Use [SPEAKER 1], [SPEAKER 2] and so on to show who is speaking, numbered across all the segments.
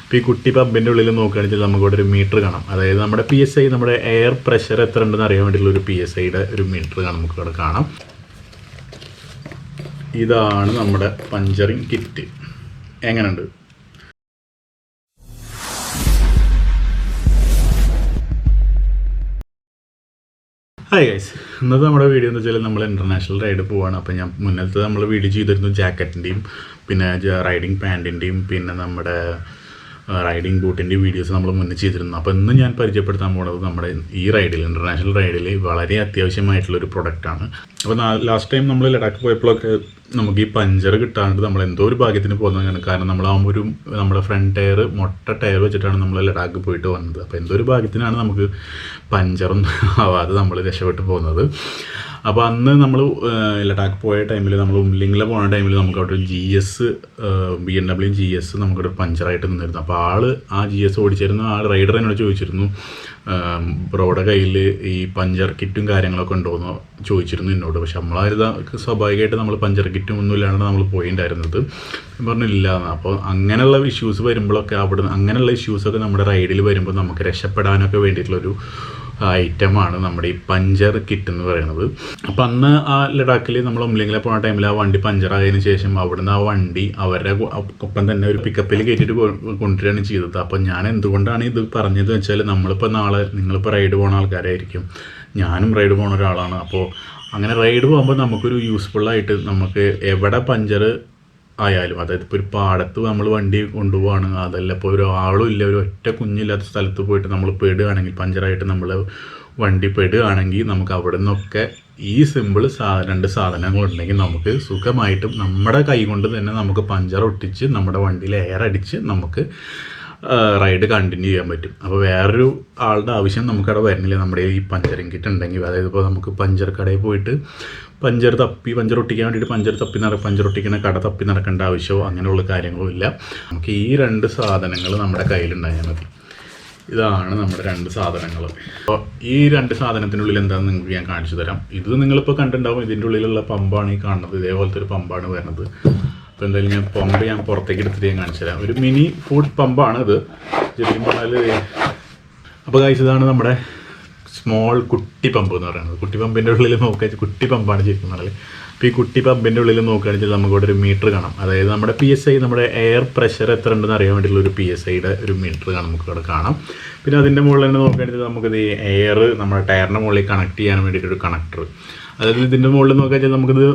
[SPEAKER 1] ഇപ്പോൾ ഈ കുട്ടി പമ്പിൻ്റെ ഉള്ളിൽ നോക്കുകയാണെങ്കിൽ നമുക്കിവിടെ ഒരു മീറ്റർ കാണാം. അതായത് നമ്മുടെ PSI, നമ്മുടെ എയർ പ്രഷർ എത്ര ഉണ്ടെന്ന് അറിയാൻ വേണ്ടിയിട്ടുള്ള ഒരു PSIയുടെ ഒരു മീറ്റർ നമുക്കിവിടെ കാണാം. ഇതാണ് നമ്മുടെ പഞ്ചറിങ് കിറ്റ്. എങ്ങനെയുണ്ട്? ഹായ് ഗൈസ്, ഇന്നത്തെ നമ്മുടെ വീഡിയോ എന്ന് വെച്ചാൽ നമ്മൾ ഇൻ്റർനാഷണൽ റൈഡ് പോവാണ്. അപ്പോൾ ഞാൻ മുന്നത്തെ നമ്മൾ വീഡിയോ ചെയ്തിരുന്നു ജാക്കറ്റിൻ്റെയും പിന്നെ റൈഡിങ് പാൻറ്റിൻ്റെയും പിന്നെ നമ്മുടെ റൈഡിങ് ബൂട്ടിൻ്റെയും വീഡിയോസ് നമ്മൾ മുന്നേ ചെയ്തിരുന്നു. അപ്പോൾ ഇന്ന് ഞാൻ പരിചയപ്പെടുത്താൻ പോകുന്നത് നമ്മുടെ ഈ റൈഡിൽ, ഇൻ്റർനാഷണൽ റൈഡിൽ വളരെ അത്യാവശ്യമായിട്ടുള്ളൊരു പ്രൊഡക്റ്റാണ്. അപ്പോൾ ലാസ്റ്റ് ടൈം നമ്മൾ ലഡാക്ക് പോയപ്പോഴൊക്കെ നമുക്ക് ഈ പഞ്ചർ കിട്ടാണ്ട് നമ്മൾ എന്തോ ഒരു ഭാഗ്യത്തിന് പോകുന്നതാണ്. കാരണം നമ്മളാകുമ്പോൾ നമ്മുടെ ഫ്രണ്ട് ടയർ മൊട്ട ടയർ വെച്ചിട്ടാണ് നമ്മൾ ലഡാക്ക് പോയിട്ട് വന്നത്. അപ്പോൾ എന്തോ ഒരു ഭാഗ്യത്തിനാണ് നമുക്ക് പഞ്ചറൊന്നും ആവാതെ നമ്മൾ രക്ഷപ്പെട്ട് പോകുന്നത്. അപ്പോൾ അന്ന് നമ്മൾ ലഡാക്ക് പോയ ടൈമിൽ നമ്മൾ ഉംലിംഗിൽ പോകുന്ന ടൈമിൽ നമുക്ക് അവിടെ ഒരു GS BMW GS നമുക്കവിടെ പഞ്ചറായിട്ട് നിന്നിരുന്നു. അപ്പോൾ ആ GS ഓടിച്ചിരുന്ന റൈഡർ എന്നോട് ചോദിച്ചിരുന്നു, ബ്രോയുടെ കയ്യിൽ ഈ പഞ്ചർ കിറ്റും കാര്യങ്ങളൊക്കെ ഉണ്ടോയെന്ന് ചോദിച്ചിരുന്നു എന്നോട്. പക്ഷെ നമ്മളായത് സ്വാഭാവികമായിട്ട് നമ്മൾ പഞ്ചർ കിറ്റും ഒന്നും ഇല്ലാണ്ട് നമ്മൾ പോയിട്ടുണ്ടായിരുന്നത്. പറഞ്ഞില്ല. അപ്പോൾ അങ്ങനെയുള്ള ഇഷ്യൂസ് വരുമ്പോഴൊക്കെ അങ്ങനെയുള്ള ഇഷ്യൂസൊക്കെ നമ്മുടെ റൈഡിൽ വരുമ്പോൾ നമുക്ക് രക്ഷപ്പെടാനൊക്കെ വേണ്ടിയിട്ടുള്ളൊരു ഐറ്റമാണ് നമ്മുടെ ഈ പഞ്ചർ കിറ്റ് എന്ന് പറയുന്നത്. അപ്പോൾ അന്ന് ആ ലഡാക്കിൽ നമ്മൾ ഉംലിംഗിലെ പോകുന്ന ടൈമിൽ ആ വണ്ടി പഞ്ചറായതിനു ശേഷം അവിടുന്ന് ആ വണ്ടി അവരുടെ ഒപ്പം തന്നെ ഒരു പിക്കപ്പിൽ കയറ്റിയിട്ട് കൊണ്ടുവരികയാണ് ചെയ്തത്. അപ്പോൾ ഞാൻ എന്തുകൊണ്ടാണ് ഇത് പറഞ്ഞത് വെച്ചാൽ, നിങ്ങളിപ്പോൾ റൈഡ് പോകുന്ന ആൾക്കാരായിരിക്കും, ഞാനും റൈഡ് പോകുന്ന ഒരാളാണ്. അപ്പോൾ അങ്ങനെ റൈഡ് പോകുമ്പോൾ നമുക്കൊരു യൂസ്ഫുള്ളായിട്ട് നമുക്ക് എവിടെ പഞ്ചർ ആയാലും, അതായത് ഇപ്പോൾ ഒരു പാടത്ത് നമ്മൾ വണ്ടി കൊണ്ടുപോവാണ്, അതല്ല ഇപ്പോൾ ഒരു ആളും ഇല്ല, ഒരു ഒറ്റ കുഞ്ഞില്ലാത്ത സ്ഥലത്ത് പോയിട്ട് നമ്മൾ പെടുകയാണെങ്കിൽ, പഞ്ചറായിട്ട് നമ്മൾ വണ്ടി പെടുകയാണെങ്കിൽ നമുക്ക് അവിടെ നിന്നൊക്കെ ഈ സിമ്പിൾ 2 സാധനങ്ങളുണ്ടെങ്കിൽ നമുക്ക് സുഖമായിട്ടും നമ്മുടെ കൈ കൊണ്ട് തന്നെ നമുക്ക് പഞ്ചർ ഒട്ടിച്ച് നമ്മുടെ വണ്ടിയിൽ എയർ അടിച്ച് നമുക്ക് റൈഡ് കണ്ടിന്യൂ ചെയ്യാൻ പറ്റും. അപ്പോൾ വേറൊരു ആളുടെ ആവശ്യം നമുക്കവിടെ വരുന്നില്ല നമ്മുടെ ഈ പഞ്ചറിങ് കിറ്റ് ഉണ്ടെങ്കിൽ. അതായത് ഇപ്പോൾ നമുക്ക് പഞ്ചർ കടയിൽ പോയിട്ട് പഞ്ചർ ഒട്ടിക്കാൻ വേണ്ടിയിട്ട് പഞ്ചർ ഒട്ടിക്കുന്ന കട തപ്പി നടക്കേണ്ട ആവശ്യമോ അങ്ങനെയുള്ള കാര്യങ്ങളും ഇല്ല. നമുക്ക് ഈ 2 സാധനങ്ങൾ നമ്മുടെ കയ്യിലുണ്ടായാൽ മതി. ഇതാണ് നമ്മുടെ 2 സാധനങ്ങൾ. അപ്പോൾ ഈ 2 സാധനത്തിനുള്ളിൽ എന്താണെന്ന് നിങ്ങൾക്ക് ഞാൻ കാണിച്ചു തരാം. ഇത് നിങ്ങളിപ്പോൾ കണ്ടിട്ടുണ്ടാവും, ഇതിൻ്റെ ഉള്ളിലുള്ള പമ്പാണ് ഈ കാണുന്നത്. ഇതേപോലത്തെ ഒരു പമ്പാണ് വരുന്നത്. അപ്പോൾ എന്തായാലും പമ്പ് ഞാൻ പുറത്തേക്ക് എടുത്തിട്ട് ഞാൻ കാണിച്ചു തരാം. ഒരു മിനി ഫുഡ് പമ്പാണ് ഇത് ശരിക്കും പറഞ്ഞാൽ. അപ്പോൾ ഗൈസ്, ഇതാണ് നമ്മുടെ സ്മോൾ കുട്ടി പമ്പ് എന്ന് പറയുന്നത്. കുട്ടി പമ്പിൻ്റെ ഉള്ളിൽ നോക്കുക, കുട്ടി പമ്പാണ് ശരിക്കും പറഞ്ഞാൽ. അപ്പോൾ ഈ കുട്ടി പമ്പിൻ്റെ ഉള്ളിൽ നോക്കുകയാണെങ്കിൽ നമുക്കിവിടെ ഒരു മീറ്റർ കാണാം. അതായത് നമ്മുടെ PSI, നമ്മുടെ എയർ പ്രഷർ എത്ര ഉണ്ടെന്ന് അറിയാൻ വേണ്ടിയിട്ടുള്ള ഒരു PSIയുടെ ഒരു മീറ്റർ നമുക്കിവിടെ കാണാം. പിന്നെ അതിൻ്റെ മുകളിൽ തന്നെ നോക്കുകയാണെങ്കിൽ നമുക്കിത് എയർ നമ്മുടെ ടയറിൻ്റെ മുകളിൽ കണക്ട് ചെയ്യാൻ വേണ്ടിയിട്ടൊരു കണക്ടർ. അതായത് ഇതിൻ്റെ മുകളിൽ നോക്കുകയാണെങ്കിൽ നമുക്കിത്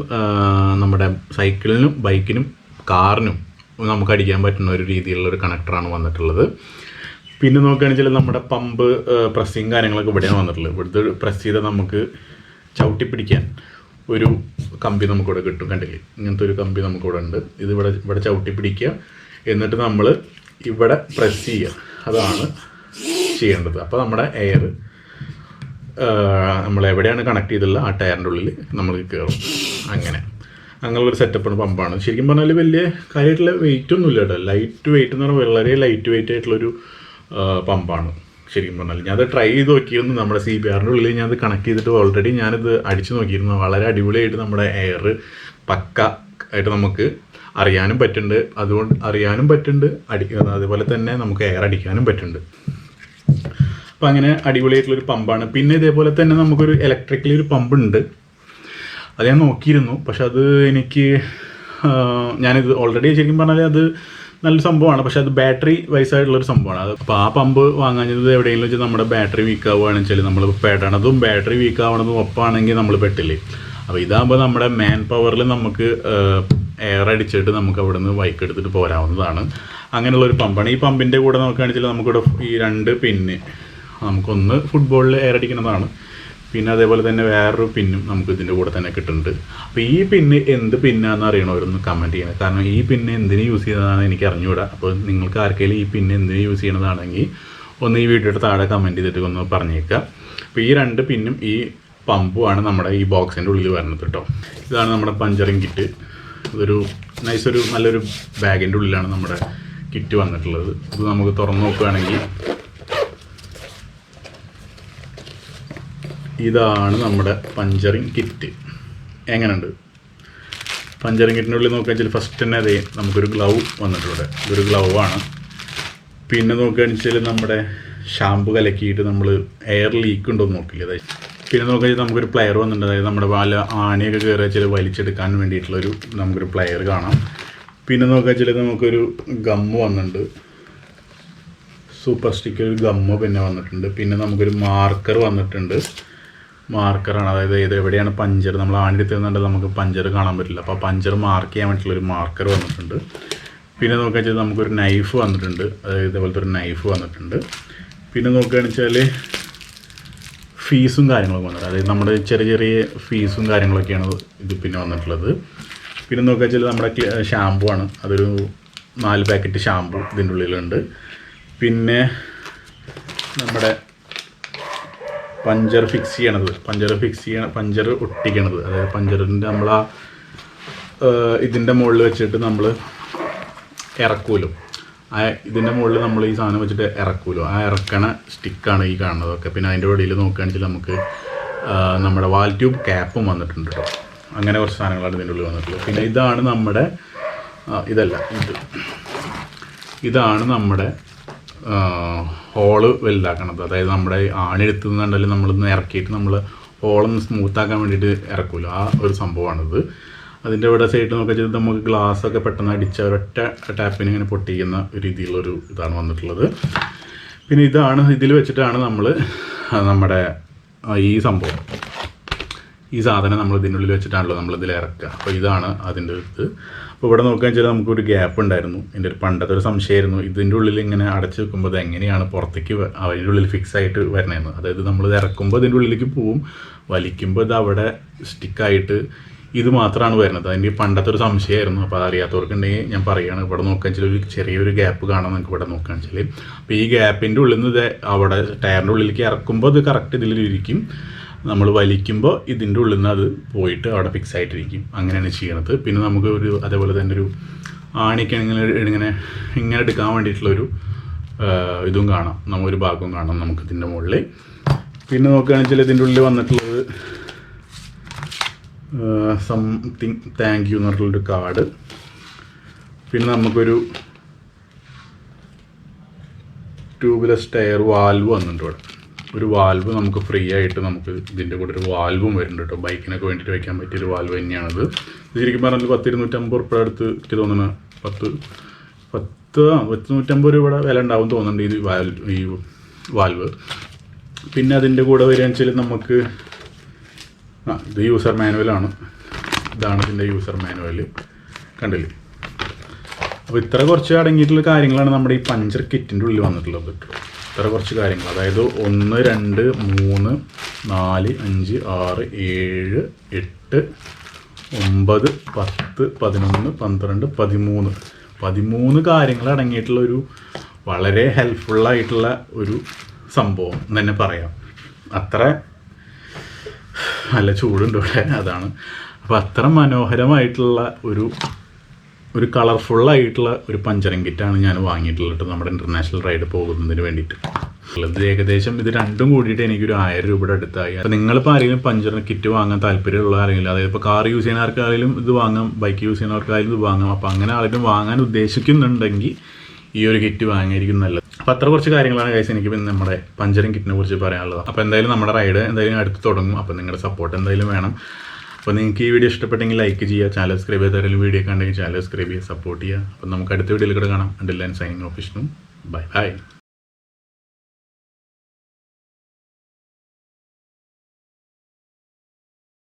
[SPEAKER 1] നമ്മുടെ സൈക്കിളിനും ബൈക്കിനും കാറിനും നമുക്ക് അടിക്കാൻ പറ്റുന്ന ഒരു രീതിയിലുള്ള ഒരു കണക്ടറാണ് വന്നിട്ടുള്ളത്. പിന്നെ നോക്കുകയാണെങ്കിൽ നമ്മുടെ പമ്പ് പ്രസ്സിങ് കാര്യങ്ങളൊക്കെ ഇവിടെയാണ് വന്നിട്ടുള്ളത്. ഇവിടുത്തെ പ്രസ് ചെയ്താൽ നമുക്ക് ചവിട്ടി പിടിക്കാൻ ഒരു കമ്പി നമുക്കിവിടെ കിട്ടും. കണ്ടില്ലേ, ഇങ്ങനത്തെ ഒരു കമ്പി നമുക്കിവിടെ ഉണ്ട്. ഇത് ഇവിടെ ചവിട്ടി പിടിക്കുക, എന്നിട്ട് നമ്മൾ ഇവിടെ പ്രസ് ചെയ്യുക. അതാണ് ചെയ്യേണ്ടത്. അപ്പോൾ നമ്മുടെ എയർ നമ്മൾ എവിടെയാണ് കണക്ട് ചെയ്തുള്ള ആ ടയറിൻ്റെ ഉള്ളിൽ നമ്മൾ കയറും. അങ്ങനെയുള്ളൊരു സെറ്റപ്പാണ് പമ്പാണ്. ശരിക്കും പറഞ്ഞാൽ വലിയ കാര്യമായിട്ടുള്ള വെയിറ്റ് ഒന്നും ഇല്ല കേട്ടോ. ലൈറ്റ് വെയിറ്റ് എന്ന് പറഞ്ഞാൽ വളരെ ലൈറ്റ് വെയിറ്റ് ആയിട്ടുള്ളൊരു പമ്പാണ് ശരിക്കും പറഞ്ഞാൽ. ഞാനത് ട്രൈ ചെയ്ത് നോക്കിയിരുന്നു. നമ്മുടെ CBRൻ്റെ ഉള്ളിൽ ഞാനത് കണക്ട് ചെയ്തിട്ട് ഓൾറെഡി ഞാനിത് അടിച്ചു നോക്കിയിരുന്നു. വളരെ അടിപൊളിയായിട്ട് നമ്മുടെ എയർ പക്ക ആയിട്ട് നമുക്ക് അറിയാനും പറ്റുന്നുണ്ട്. അതുപോലെ തന്നെ നമുക്ക് എയർ അടിക്കാനും പറ്റുന്നുണ്ട്. അപ്പോൾ അങ്ങനെ അടിപൊളിയായിട്ടുള്ളൊരു പമ്പാണ്. പിന്നെ ഇതേപോലെ തന്നെ നമുക്കൊരു ഇലക്ട്രിക്കലി ഒരു പമ്പ് ഉണ്ട്. അത് ഞാൻ നോക്കിയിരുന്നു. പക്ഷെ അത് ഞാനിത് ഓൾറെഡി ശരിക്കും പറഞ്ഞാൽ അത് നല്ല സംഭവമാണ്. പക്ഷെ അത് ബാറ്ററി വൈസായിട്ടുള്ളൊരു സംഭവമാണ്. അപ്പോൾ ആ പമ്പ് വാങ്ങാഞ്ഞത് എവിടെയെങ്കിലും വെച്ചാൽ നമ്മുടെ ബാറ്ററി വീക്ക് ആവുകയാണെന്ന് വെച്ചാൽ നമ്മൾ പെടണതും ബാറ്ററി വീക്ക് ആവണതും ഒപ്പാണെങ്കിൽ നമ്മൾ പെട്ടില്ലേ. അപ്പോൾ ഇതാകുമ്പോൾ നമ്മുടെ മാൻ പവറിൽ നമുക്ക് എയർ അടിച്ചിട്ട് നമുക്ക് അവിടെ നിന്ന് ബൈക്ക് എടുത്തിട്ട് പോരാവുന്നതാണ്. അങ്ങനെയുള്ളൊരു പമ്പാണ്. ഈ പമ്പിൻ്റെ കൂടെ നോക്കുകയാണെന്ന് വെച്ചാൽ നമുക്കിവിടെ ഈ 2 പിന്ന്, നമുക്കൊന്ന് ഫുട്ബോളിൽ എയർ അടിക്കുന്നതാണ്. പിന്നെ അതേപോലെ തന്നെ വേറൊരു പിന്നും നമുക്ക് ഇതിൻ്റെ കൂടെ തന്നെ കിട്ടുന്നുണ്ട്. അപ്പോൾ ഈ പിന്ന് എന്ത് പിന്നാന്ന് അറിയണവരൊന്ന് കമൻറ്റ് ചെയ്യണം. കാരണം ഈ പിന്ന് എന്തിന് യൂസ് ചെയ്യുന്നതാണ് എനിക്ക് അറിഞ്ഞുകൂടാ. അപ്പോൾ നിങ്ങൾക്ക് ആർക്കെങ്കിലും ഈ പിന്ന് എന്തിന് യൂസ് ചെയ്യണതാണെങ്കിൽ ഒന്ന് ഈ വീഡിയോയുടെ താഴെ കമൻറ്റ് ചെയ്തിട്ട് ഒന്ന് പറഞ്ഞേക്കുക. അപ്പോൾ ഈ 2 പിന്നും ഈ പമ്പുമാണ് നമ്മുടെ ഈ ബോക്സിൻ്റെ ഉള്ളിൽ വരുന്നത് കേട്ടോ. ഇതാണ് നമ്മുടെ പഞ്ചറിങ് കിറ്റ്. ഇതൊരു നല്ലൊരു ബാഗിൻ്റെ ഉള്ളിലാണ് നമ്മുടെ കിറ്റ് വന്നിട്ടുള്ളത്. ഇത് നമുക്ക് തുറന്ന് നോക്കുകയാണെങ്കിൽ ഇതാണ് നമ്മുടെ പഞ്ചറിങ് കിറ്റ്. എങ്ങനെയുണ്ട്? പഞ്ചറിങ് കിറ്റിൻ്റെ ഉള്ളിൽ നോക്കുകയാണെങ്കിൽ ഫസ്റ്റ് തന്നെ അതേ നമുക്കൊരു ഗ്ലൗ വന്നിട്ടുണ്ട്. ഇതൊരു ഗ്ലൗ ആണ്. പിന്നെ നോക്കുകയാണെന്ന് വെച്ചാൽ നമ്മുടെ ഷാമ്പു കലക്കിയിട്ട് നമ്മൾ എയർ ലീക്ക് ഉണ്ടോ എന്ന് നോക്കില്ല. അതായത് പിന്നെ നോക്കുകയാൽ നമുക്കൊരു പ്ലെയർ വന്നിട്ടുണ്ട്. അതായത് നമ്മുടെ പല ആണിയൊക്കെ കയറി വെച്ചാൽ വലിച്ചെടുക്കാൻ വേണ്ടിയിട്ടുള്ളൊരു നമുക്കൊരു പ്ലെയർ കാണാം. പിന്നെ നോക്കുക വെച്ചാൽ നമുക്കൊരു ഗമ്മ് വന്നിട്ടുണ്ട്, സൂപ്പർ സ്റ്റിക്കർ ഒരു ഗമ്മ് പിന്നെ വന്നിട്ടുണ്ട്. പിന്നെ നമുക്കൊരു മാർക്കർ വന്നിട്ടുണ്ട്. മാർക്കറാണ്, അതായത് ഇത് എവിടെയാണ് പഞ്ചർ, നമ്മൾ ആണി എടുത്തുന്നുണ്ടെങ്കിൽ നമുക്ക് പഞ്ചർ കാണാൻ പറ്റില്ല, അപ്പോൾ പഞ്ചർ മാർക്ക് ചെയ്യാൻ വേണ്ടിയിട്ടുള്ളൊരു മാർക്കർ വന്നിട്ടുണ്ട്. പിന്നെ നോക്കുക വെച്ചാൽ നമുക്കൊരു നൈഫ് വന്നിട്ടുണ്ട്, അതായത് ഇതേപോലത്തെ ഒരു നൈഫ് വന്നിട്ടുണ്ട്. പിന്നെ നോക്കുകയാണെന്ന് വെച്ചാൽ ഫീസും കാര്യങ്ങളൊക്കെ വന്നിട്ടുണ്ട്, അതായത് നമ്മുടെ ചെറിയ ചെറിയ ഫീസും കാര്യങ്ങളൊക്കെയാണ് ഇത് പിന്നെ വന്നിട്ടുള്ളത്. പിന്നെ നോക്കുക വെച്ചാൽ നമ്മുടെ ഷാമ്പു ആണ്, അതൊരു 4 പാക്കറ്റ് ഷാമ്പു ഇതിൻ്റെ ഉള്ളിലുണ്ട്. പിന്നെ നമ്മുടെ പഞ്ചർ ഫിക്സ് ചെയ്യണത്, പഞ്ചർ ഒട്ടിക്കണത്, അതായത് പഞ്ചറിൻ്റെ നമ്മൾ ഇതിൻ്റെ മുകളിൽ വെച്ചിട്ട് നമ്മൾ ഇറക്കുമല്ലോ, ഇതിൻ്റെ മുകളിൽ നമ്മൾ ഈ സാധനം വെച്ചിട്ട് ഇറക്കുമല്ലോ, ആ ഇറക്കണ സ്റ്റിക്കാണ് ഈ കാണുന്നതൊക്കെ. പിന്നെ അതിൻ്റെ ഇടയിൽ നോക്കുകയാണെങ്കിൽ നമുക്ക് നമ്മുടെ വാൽ ട്യൂബ് ക്യാപ്പും വന്നിട്ടുണ്ട് കേട്ടോ. അങ്ങനെ കുറച്ച് സാധനങ്ങളാണ് ഇതിൻ്റെ ഉള്ളിൽ വന്നിട്ടുള്ളത്. പിന്നെ ഇതാണ് നമ്മുടെ ഇതാണ് നമ്മുടെ ഹോള് വലുതാക്കണത്, അതായത് നമ്മുടെ ആണി എടുത്തുന്നുണ്ടെങ്കിൽ നമ്മളൊന്ന് ഇറക്കിയിട്ട് നമ്മൾ ഹോളൊന്ന് സ്മൂത്താക്കാൻ വേണ്ടിയിട്ട് ഇറക്കുമല്ലോ, ആ ഒരു സംഭവമാണിത്. അതിൻ്റെ ഇവിടെ സൈഡ് നോക്കുക ചെയ്ത് നമുക്ക് ഗ്ലാസ്സൊക്കെ പെട്ടെന്ന് അടിച്ച ഒരൊറ്റ ടാപ്പിന് ഇങ്ങനെ പൊട്ടിക്കുന്ന ഒരു രീതിയിലുള്ളൊരു ഇതാണ് വന്നിട്ടുള്ളത്. പിന്നെ ഇതാണ്, ഇതിൽ വെച്ചിട്ടാണ് നമ്മൾ നമ്മുടെ ഈ സാധനം നമ്മൾ ഇതിൻ്റെ ഉള്ളിൽ വെച്ചിട്ടാണല്ലോ നമ്മളിതിൽ ഇറക്കുക. അപ്പോൾ ഇതാണ് അതിൻ്റെ ഇത്. അപ്പോൾ ഇവിടെ നോക്കുകയെന്ന് വെച്ചാൽ നമുക്കൊരു ഗ്യാപ്പ് ഉണ്ടായിരുന്നു. എൻ്റെ ഒരു പണ്ടത്തെ ഒരു സംശയമായിരുന്നു, ഇതിൻ്റെ ഉള്ളിൽ ഇങ്ങനെ അടച്ച് വെക്കുമ്പോൾ അത് എങ്ങനെയാണ് പുറത്തേക്ക് അതിൻ്റെ ഉള്ളിൽ ഫിക്സ് ആയിട്ട് വരണതെന്ന്. അതായത് നമ്മളിത് ഇറക്കുമ്പോൾ ഇതിൻ്റെ ഉള്ളിലേക്ക് പോവും, വലിക്കുമ്പോൾ ഇത് അവിടെ സ്റ്റിക്കായിട്ട് ഇത് മാത്രമാണ് വരുന്നത്. അതിൻ്റെ പണ്ടത്തെ ഒരു സംശയമായിരുന്നു. അപ്പോൾ അറിയാത്തവർക്കുണ്ടെങ്കിൽ ഞാൻ പറയുകയാണ്, ഇവിടെ നോക്കുകയെന്ന് വെച്ചാൽ ഒരു ചെറിയൊരു ഗ്യാപ്പ് കാണാൻ നിങ്ങൾക്ക് ഇവിടെ നോക്കുകയാണെന്ന് വെച്ചാൽ. അപ്പോൾ ഈ ഗ്യാപ്പിൻ്റെ ഉള്ളിൽ നിന്ന് ഇത് അവിടെ ടയറിൻ്റെ ഉള്ളിലേക്ക് ഇറക്കുമ്പോൾ അത് കറക്റ്റ് ഇതിലിരിക്കും, നമ്മൾ വലിക്കുമ്പോൾ ഇതിൻ്റെ ഉള്ളിൽ നിന്ന് അത് പോയിട്ട് അവിടെ ഫിക്സ് ആയിട്ടിരിക്കും. അങ്ങനെയാണ് ചെയ്യണത്. പിന്നെ നമുക്ക് അതേപോലെ തന്നെ ഒരു ആണിക്ക് ഇങ്ങനെ എടുക്കാൻ വേണ്ടിയിട്ടുള്ളൊരു ഇതും കാണാം, ഒരു ഭാഗവും കാണാം നമുക്ക് ഇതിൻ്റെ മുകളിൽ. പിന്നെ നോക്കുകയാണെന്ന് വെച്ചാൽ ഇതിൻ്റെ ഉള്ളിൽ വന്നിട്ടുള്ളത് സംതിങ് താങ്ക് യു എന്ന് പറഞ്ഞിട്ടുള്ളൊരു കാർഡ്. പിന്നെ നമുക്കൊരു ട്യൂബ്ലെസ് ടയർ വാൽവ് വന്നിട്ടുണ്ട്. ഇവിടെ ഒരു വാൽവ് നമുക്ക് ഫ്രീ ആയിട്ട് നമുക്ക് ഇതിൻ്റെ കൂടെ ഒരു വാൽവും വരുന്നുണ്ട് കേട്ടോ. ബൈക്കിനൊക്കെ വേണ്ടിയിട്ട് വയ്ക്കാൻ പറ്റിയൊരു വാൽവ് തന്നെയാണത്. ഇത് ശരിക്കും പറഞ്ഞാൽ 100-250 ഉറുപ്പിക അടുത്ത് എനിക്ക് തോന്നുന്നു, 100-150 രൂപയുടെ വില ഉണ്ടാവും തോന്നുന്നുണ്ട് ഈ വാൽവ്. പിന്നെ അതിൻ്റെ കൂടെ വരികയെന്ന് വെച്ചാൽ നമുക്ക് ഇത് യൂസർ മാനുവലാണ്. ഇതാണ് ഇതിൻ്റെ യൂസർ മാനുവൽ, കണ്ടില്ലേ. അപ്പോൾ ഇത്ര കുറച്ച് അടങ്ങിയിട്ടുള്ള കാര്യങ്ങളാണ് നമ്മുടെ ഈ പഞ്ചർ കിറ്റിൻ്റെ ഉള്ളിൽ വന്നിട്ടുള്ളത് കേട്ടോ. ഇത്ര കുറച്ച് കാര്യങ്ങൾ, അതായത് 1 2 3 4 5 6 7 8 9 10 11 12 13 കാര്യങ്ങൾ അടങ്ങിയിട്ടുള്ള ഒരു വളരെ ഹെൽപ്ഫുള്ളായിട്ടുള്ള ഒരു സംഭവം എന്ന് തന്നെ പറയാം. അത്ര നല്ല ചൂടുണ്ട് ഇവിടെ, അതാണ്. അപ്പോൾ അത്ര മനോഹരമായിട്ടുള്ള ഒരു കളർഫുള്ളായിട്ടുള്ള ഒരു പഞ്ചറിങ് കിറ്റാണ് ഞാൻ വാങ്ങിയിട്ടുള്ളത് നമ്മുടെ ഇൻ്റർനാഷണൽ റൈഡ് പോകുന്നതിന് വേണ്ടിയിട്ട്. ഇത് ഏകദേശം ഇത് രണ്ടും കൂടിയിട്ട് എനിക്കൊരു 1000 രൂപയുടെ അടുത്തായി. അപ്പോൾ നിങ്ങളിപ്പോൾ ആരെങ്കിലും പഞ്ചറിങ് കിറ്റ് വാങ്ങാൻ താല്പര്യമുള്ള ആരെങ്കിലും, അതായത് ഇപ്പോൾ കാർ യൂസ് ചെയ്യുന്നവർക്കായാലും ഇത് വാങ്ങാം, ബൈക്ക് യൂസ് ചെയ്യുന്നവർക്കായാലും ഇത് വാങ്ങാം. അപ്പോൾ അങ്ങനെ ആരെങ്കിലും വാങ്ങാൻ ഉദ്ദേശിക്കുന്നുണ്ടെങ്കിൽ ഈ ഒരു കിറ്റ് വാങ്ങിയിരിക്കും നല്ലത്. അപ്പോൾ അത്ര കുറച്ച് കാര്യങ്ങളാണ് ഗൈസ് എനിക്ക് പിന്നെ നമ്മുടെ പഞ്ചറിങ് കിറ്റിനെ കുറിച്ച് പറയാനുള്ളത്. അപ്പോൾ എന്തായാലും നമ്മുടെ റൈഡ് എന്തായാലും അടുത്ത് തുടങ്ങും. അപ്പോൾ നിങ്ങളുടെ സപ്പോർട്ട് എന്തായാലും വേണം. അപ്പോൾ നിങ്ങൾക്ക് ഈ വീഡിയോ ഇഷ്ടപ്പെട്ടെങ്കിൽ ലൈക്ക് ചെയ്യുക, ചാനൽ സബ്സ്ക്രൈബ് ചെയ്താലും വീഡിയോ കണ്ടെങ്കിൽ ചാനൽ സബ്സ്ക്രൈബ് ചെയ്യുക, സപ്പോർട്ട് ചെയ്യുക. അപ്പോൾ നമുക്ക് അടുത്ത വീഡിയോയിൽ കൂടെ കാണാം. Until and signing off Vishnu. Bye bye.